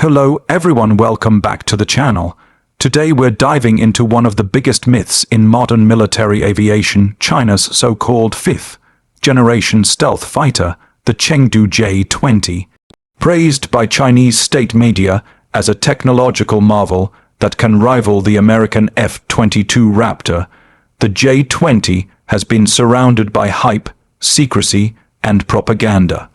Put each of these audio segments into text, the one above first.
Hello everyone, welcome back to the channel. Today we're diving into one of the biggest myths in modern military aviation, China's so-called fifth-generation stealth fighter, the Chengdu J-20. Praised by Chinese state media as a technological marvel that can rival the American F-22 Raptor, the J-20 has been surrounded by hype, secrecy, and propaganda.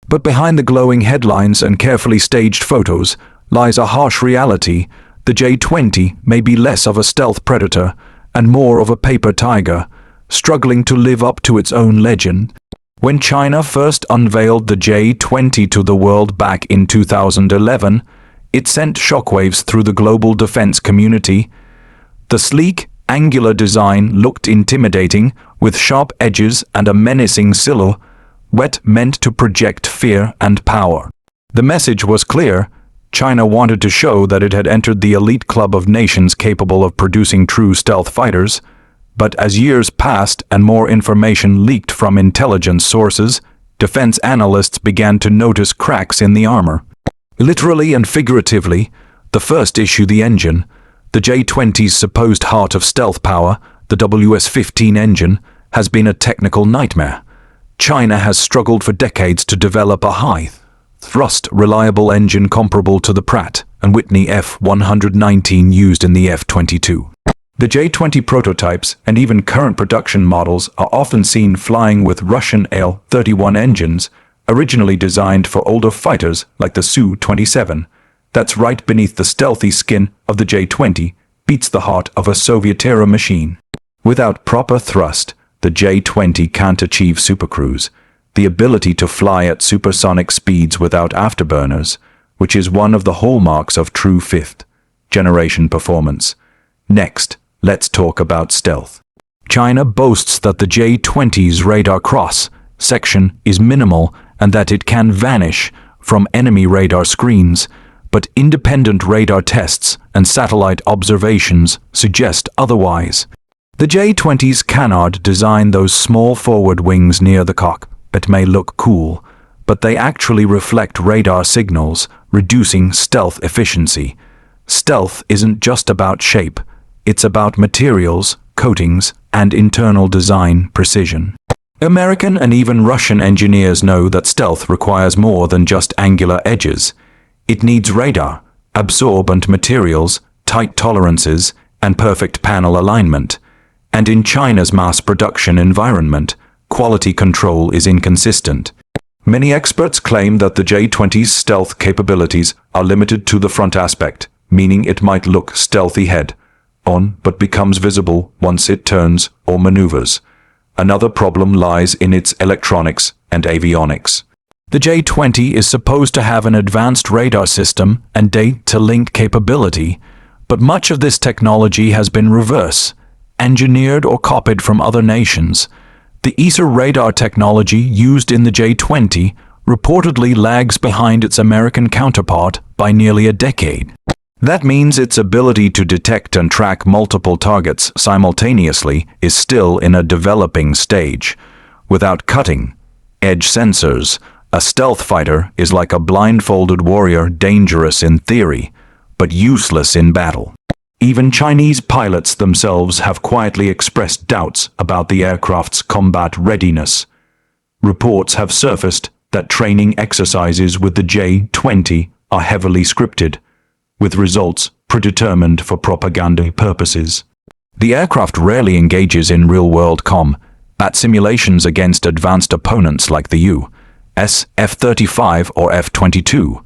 But behind the glowing headlines and carefully staged photos lies a harsh reality. The J-20 may be less of a stealth predator and more of a paper tiger, struggling to live up to its own legend. When China first unveiled the J-20 to the world back in 2011, it sent shockwaves through the global defense community. The sleek, angular design looked intimidating, with sharp edges and a menacing silhouette meant to project fear and power. The message was clear. China wanted to show that it had entered the elite club of nations capable of producing true stealth fighters. But as years passed and more information leaked from intelligence sources, defense analysts began to notice cracks in the armor. Literally and figuratively, the first issue, the engine, the J-20's supposed heart of stealth power, the WS-15 engine, has been a technical nightmare. China has struggled for decades to develop a high-thrust, reliable engine comparable to the Pratt & Whitney F-119 used in the F-22. The J-20 prototypes and even current production models are often seen flying with Russian Il-31 engines, originally designed for older fighters like the Su-27. That's right beneath the stealthy skin of the J-20, beats the heart of a Soviet-era machine. Without proper thrust, the J-20 can't achieve supercruise, the ability to fly at supersonic speeds without afterburners, which is one of the hallmarks of true fifth-generation performance. Next, let's talk about stealth. China boasts that the J-20's radar cross-section is minimal and that it can vanish from enemy radar screens, but independent radar tests and satellite observations suggest otherwise. The J-20's canard design, those small forward wings near the cockpit, may look cool, but they actually reflect radar signals, reducing stealth efficiency. Stealth isn't just about shape, it's about materials, coatings, and internal design precision. American and even Russian engineers know that stealth requires more than just angular edges. It needs radar, absorbent materials, tight tolerances, and perfect panel alignment. And in China's mass production environment, quality control is inconsistent. Many experts claim that the J-20's stealth capabilities are limited to the front aspect, meaning it might look stealthy head-on but becomes visible once it turns or maneuvers. Another problem lies in its electronics and avionics. The J-20 is supposed to have an advanced radar system and data link capability, but much of this technology has been reverse-engineered or copied from other nations. The ESA radar technology used in the J-20 reportedly lags behind its American counterpart by nearly a decade. That means its ability to detect and track multiple targets simultaneously is still in a developing stage. Without cutting-edge sensors, a stealth fighter is like a blindfolded warrior, dangerous in theory, but useless in battle. Even Chinese pilots themselves have quietly expressed doubts about the aircraft's combat readiness. Reports have surfaced that training exercises with the J-20 are heavily scripted, with results predetermined for propaganda purposes. The aircraft rarely engages in real-world combat simulations against advanced opponents like the U.S. F-35 or F-22.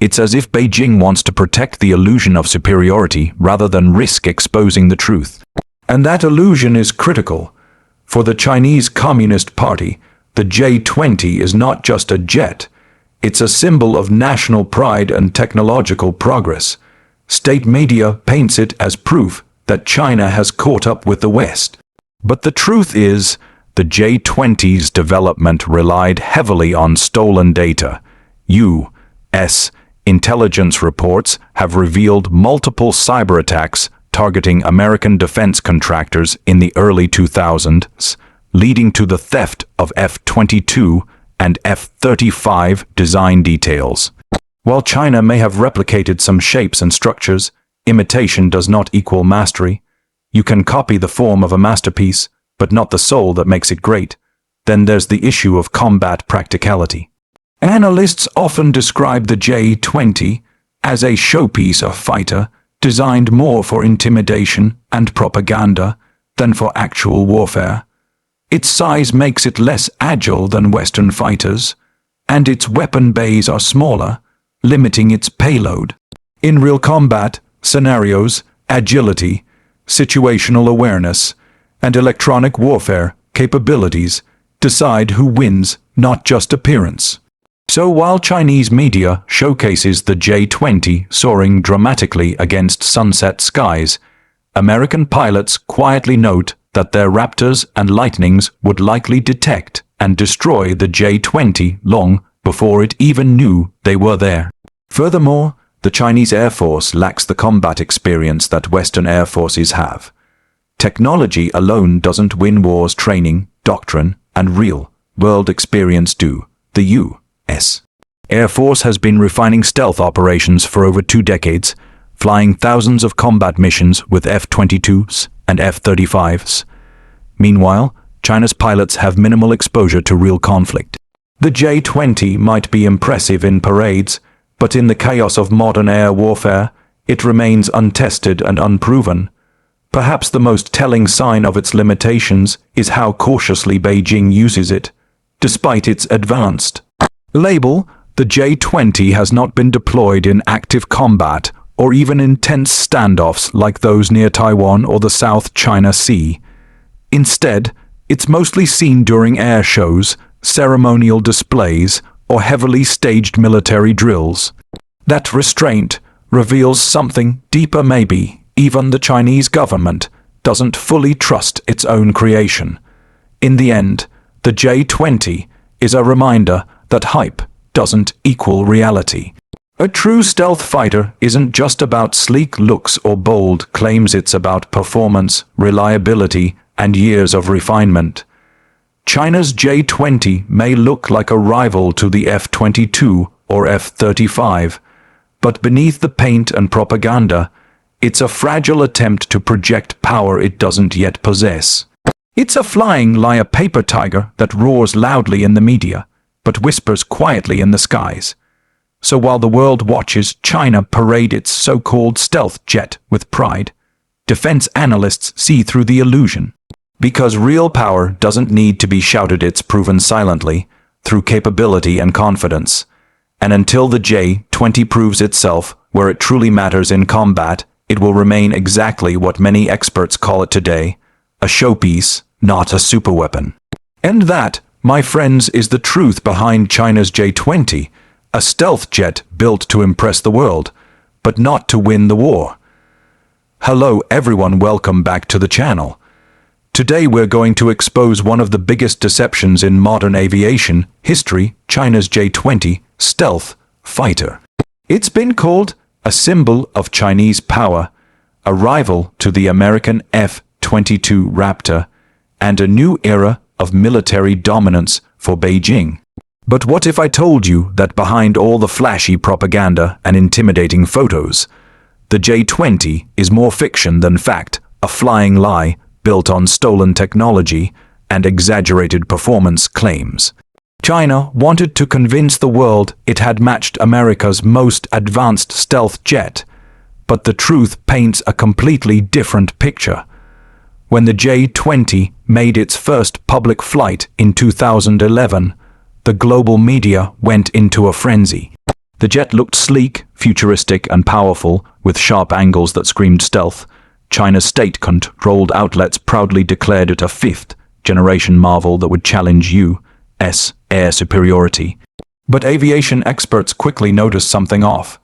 It's as if Beijing wants to protect the illusion of superiority rather than risk exposing the truth. And that illusion is critical. For the Chinese Communist Party, the J-20 is not just a jet. It's a symbol of national pride and technological progress. State media paints it as proof that China has caught up with the West. But the truth is, the J-20's development relied heavily on stolen data. U.S. intelligence reports have revealed multiple cyber attacks targeting American defense contractors in the early 2000s, leading to the theft of F-22 and F-35 design details. While China may have replicated some shapes and structures, imitation does not equal mastery. You can copy the form of a masterpiece, but not the soul that makes it great. Then there's the issue of combat practicality. Analysts often describe the J-20 as a showpiece of fighter designed more for intimidation and propaganda than for actual warfare. Its size makes it less agile than Western fighters, and its weapon bays are smaller, limiting its payload. In real combat scenarios, agility, situational awareness, and electronic warfare capabilities decide who wins, not just appearance. So while Chinese media showcases the J-20 soaring dramatically against sunset skies, American pilots quietly note that their Raptors and Lightnings would likely detect and destroy the J-20 long before it even knew they were there. Furthermore, the Chinese Air Force lacks the combat experience that Western air forces have. Technology alone doesn't win wars. Training, doctrine, and real-world experience do. The U.S. Air Force has been refining stealth operations for over 2 decades, flying thousands of combat missions with F-22s and F-35s. Meanwhile, China's pilots have minimal exposure to real conflict. The J-20 might be impressive in parades, but in the chaos of modern air warfare, it remains untested and unproven. Perhaps the most telling sign of its limitations is how cautiously Beijing uses it. Despite its advanced label, the J-20 has not been deployed in active combat or even intense standoffs like those near Taiwan or the South China Sea. Instead, it's mostly seen during air shows, ceremonial displays, or heavily staged military drills. That restraint reveals something deeper. Maybe even the Chinese government doesn't fully trust its own creation. In the end, the J-20 is a reminder that hype doesn't equal reality. A true stealth fighter isn't just about sleek looks or bold claims. It's about performance, reliability, and years of refinement. China's J-20 may look like a rival to the F-22 or F-35, but beneath the paint and propaganda, it's a fragile attempt to project power it doesn't yet possess. It's a flying lie, a paper tiger that roars loudly in the media, but whispers quietly in the skies. So while the world watches China parade its so-called stealth jet with pride, defense analysts see through the illusion. Because real power doesn't need to be shouted, it's proven silently, through capability and confidence. And until the J-20 proves itself where it truly matters in combat, it will remain exactly what many experts call it today, a showpiece, not a superweapon. And that, my friends, is the truth behind China's J-20, a stealth jet built to impress the world, but not to win the war. Hello everyone, welcome back to the channel. Today we're going to expose one of the biggest deceptions in modern aviation history, China's J-20 stealth fighter. It's been called a symbol of Chinese power, a rival to the American F-22 Raptor, and a new era of military dominance for Beijing. But what if I told you that behind all the flashy propaganda and intimidating photos, the J-20 is more fiction than fact, a flying lie built on stolen technology and exaggerated performance claims? China wanted to convince the world it had matched America's most advanced stealth jet, but the truth paints a completely different picture. When the J-20 made its first public flight in 2011, the global media went into a frenzy. The jet looked sleek, futuristic, and powerful, with sharp angles that screamed stealth. China's state-controlled outlets proudly declared it a fifth-generation marvel that would challenge U.S. air superiority. But aviation experts quickly noticed something off.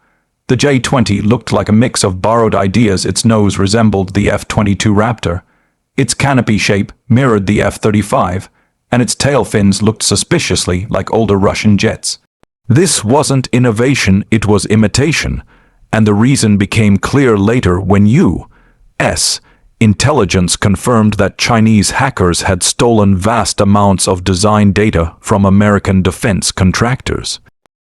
The J-20 looked like a mix of borrowed ideas. Its nose resembled the F-22 Raptor. Its canopy shape mirrored the F-35, and its tail fins looked suspiciously like older Russian jets. This wasn't innovation, it was imitation, and the reason became clear later when U.S. intelligence confirmed that Chinese hackers had stolen vast amounts of design data from American defense contractors.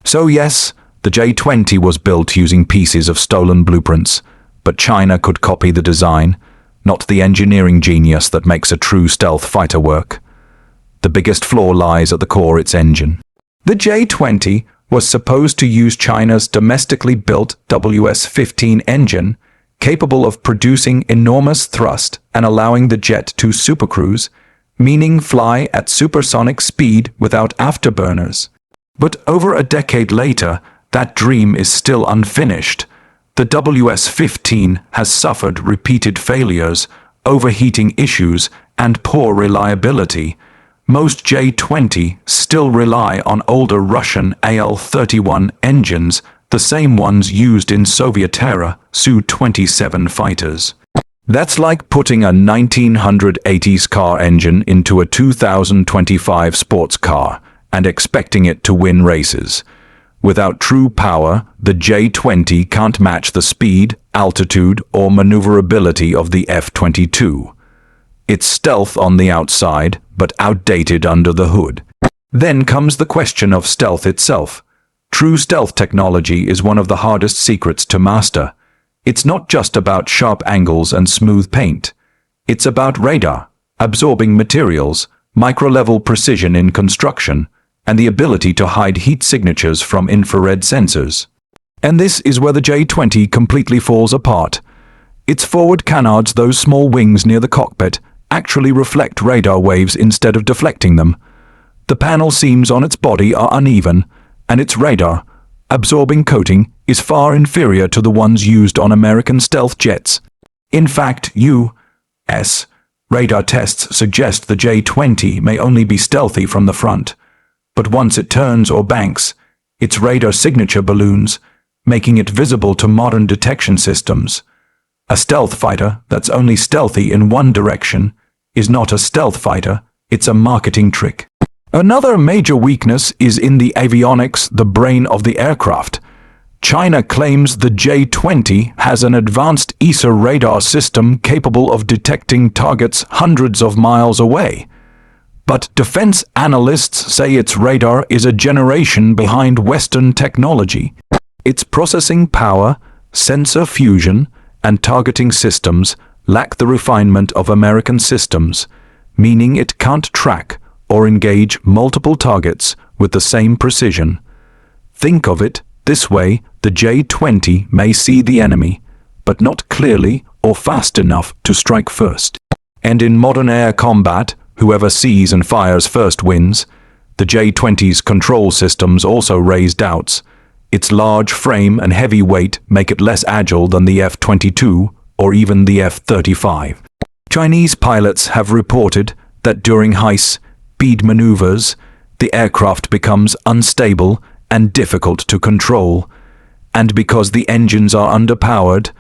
So yes, The J-20 was built using pieces of stolen blueprints, but China could copy the design, not the engineering genius that makes a true stealth fighter work. The biggest flaw lies at the core: its engine. The J-20 was supposed to use China's domestically built WS-15 engine, capable of producing enormous thrust and allowing the jet to supercruise, meaning fly at supersonic speed without afterburners. But over a decade later, that dream is still unfinished. The WS-15 has suffered repeated failures, overheating issues, and poor reliability. Most J-20 still rely on older Russian AL-31 engines, the same ones used in Soviet-era Su-27 fighters. That's like putting a 1980s car engine into a 2025 sports car and expecting it to win races. Without true power, the J-20 can't match the speed, altitude, or maneuverability of the F-22. It's stealth on the outside, but outdated under the hood. Then comes the question of stealth itself. True stealth technology is one of the hardest secrets to master. It's not just about sharp angles and smooth paint. It's about radar, absorbing materials, micro-level precision in construction, and the ability to hide heat signatures from infrared sensors. And this is where the J-20 completely falls apart. Its forward canards, those small wings near the cockpit, actually reflect radar waves instead of deflecting them. The panel seams on its body are uneven, and its radar, absorbing coating, is far inferior to the ones used on American stealth jets. In fact, U.S. radar tests suggest the J-20 may only be stealthy from the front, but once it turns or banks, its radar signature balloons, making it visible to modern detection systems. A stealth fighter that's only stealthy in one direction is not a stealth fighter, it's a marketing trick. Another major weakness is in the avionics, the brain of the aircraft. China claims the J-20 has an advanced ESA radar system capable of detecting targets hundreds of miles away. But defense analysts say its radar is a generation behind Western technology. Its processing power, sensor fusion, and targeting systems lack the refinement of American systems, meaning it can't track or engage multiple targets with the same precision. Think of it this way: the J-20 may see the enemy, but not clearly or fast enough to strike first. And in modern air combat, whoever sees and fires first wins. The J-20's control systems also raise doubts. Its large frame and heavy weight make it less agile than the F-22 or even the F-35. Chinese pilots have reported that during high-speed maneuvers, the aircraft becomes unstable and difficult to control. And because the engines are underpowered,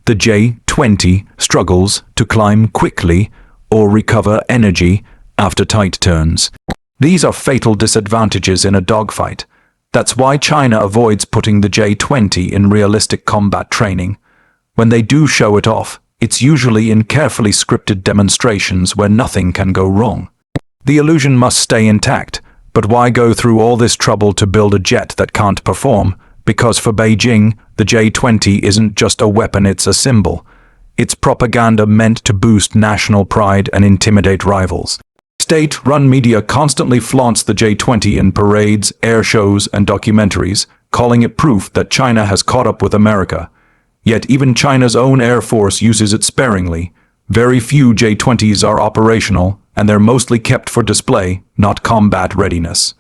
the J-20 struggles to climb quickly or recover energy after tight turns. These are fatal disadvantages in a dogfight. That's why China avoids putting the J-20 in realistic combat training. When they do show it off, it's usually in carefully scripted demonstrations where nothing can go wrong. The illusion must stay intact, but why go through all this trouble to build a jet that can't perform? Because for Beijing, the J-20 isn't just a weapon, it's a symbol. It's propaganda meant to boost national pride and intimidate rivals. State-run media constantly flaunts the J-20 in parades, air shows, and documentaries, calling it proof that China has caught up with America. Yet even China's own Air Force uses it sparingly. Very few J-20s are operational, and they're mostly kept for display, not combat readiness.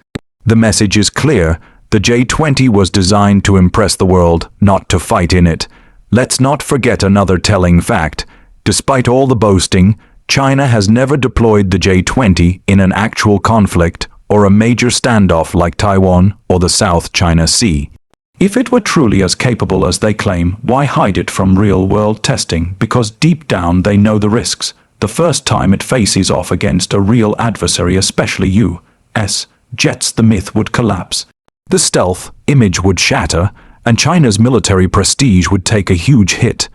The message is clear: the J-20 was designed to impress the world, not to fight in it. Let's not forget another telling fact. Despite all the boasting, China has never deployed the J-20 in an actual conflict or a major standoff like Taiwan or the South China Sea. If it were truly as capable as they claim, why hide it from real-world testing? Because deep down they know the risks. The first time it faces off against a real adversary, especially U.S. jets, the myth would collapse. The stealth image would shatter, and China's military prestige would take a huge hit.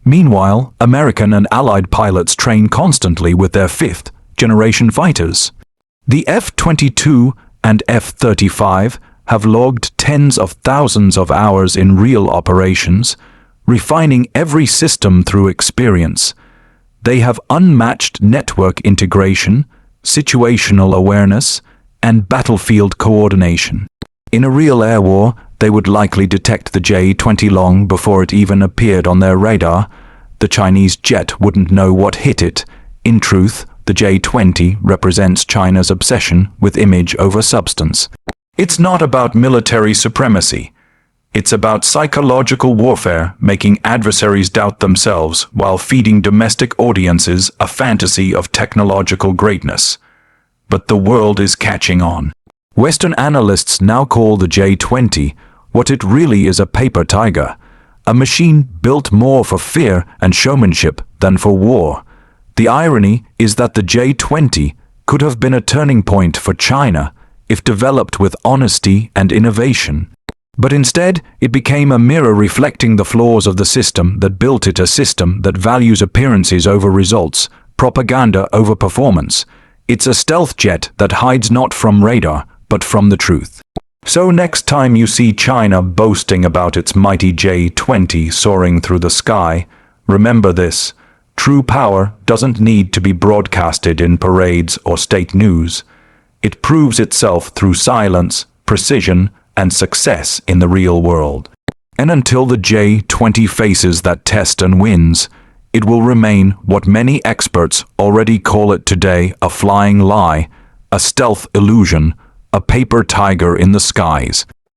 Meanwhile, American and Allied pilots train constantly with their fifth-generation fighters. The F-22 and F-35 have logged tens of thousands of hours in real operations, refining every system through experience. They have unmatched network integration, situational awareness, and battlefield coordination. In a real air war, they would likely detect the J-20 long before it even appeared on their radar. The Chinese jet wouldn't know what hit it. In truth, the J-20 represents China's obsession with image over substance. It's not about military supremacy. It's about psychological warfare, making adversaries doubt themselves while feeding domestic audiences a fantasy of technological greatness. But the world is catching on. Western analysts now call the J-20 what it really is: a paper tiger, a machine built more for fear and showmanship than for war. The irony is that the J-20 could have been a turning point for China if developed with honesty and innovation. But instead, it became a mirror reflecting the flaws of the system that built it, a system that values appearances over results, propaganda over performance. It's a stealth jet that hides not from radar, but from the truth. So next time you see China boasting about its mighty J-20 soaring through the sky, remember this: true power doesn't need to be broadcasted in parades or state news. It proves itself through silence, precision, and success in the real world. And until the J-20 faces that test and wins, it will remain what many experts already call it today: a flying lie, a stealth illusion, a paper tiger in the skies.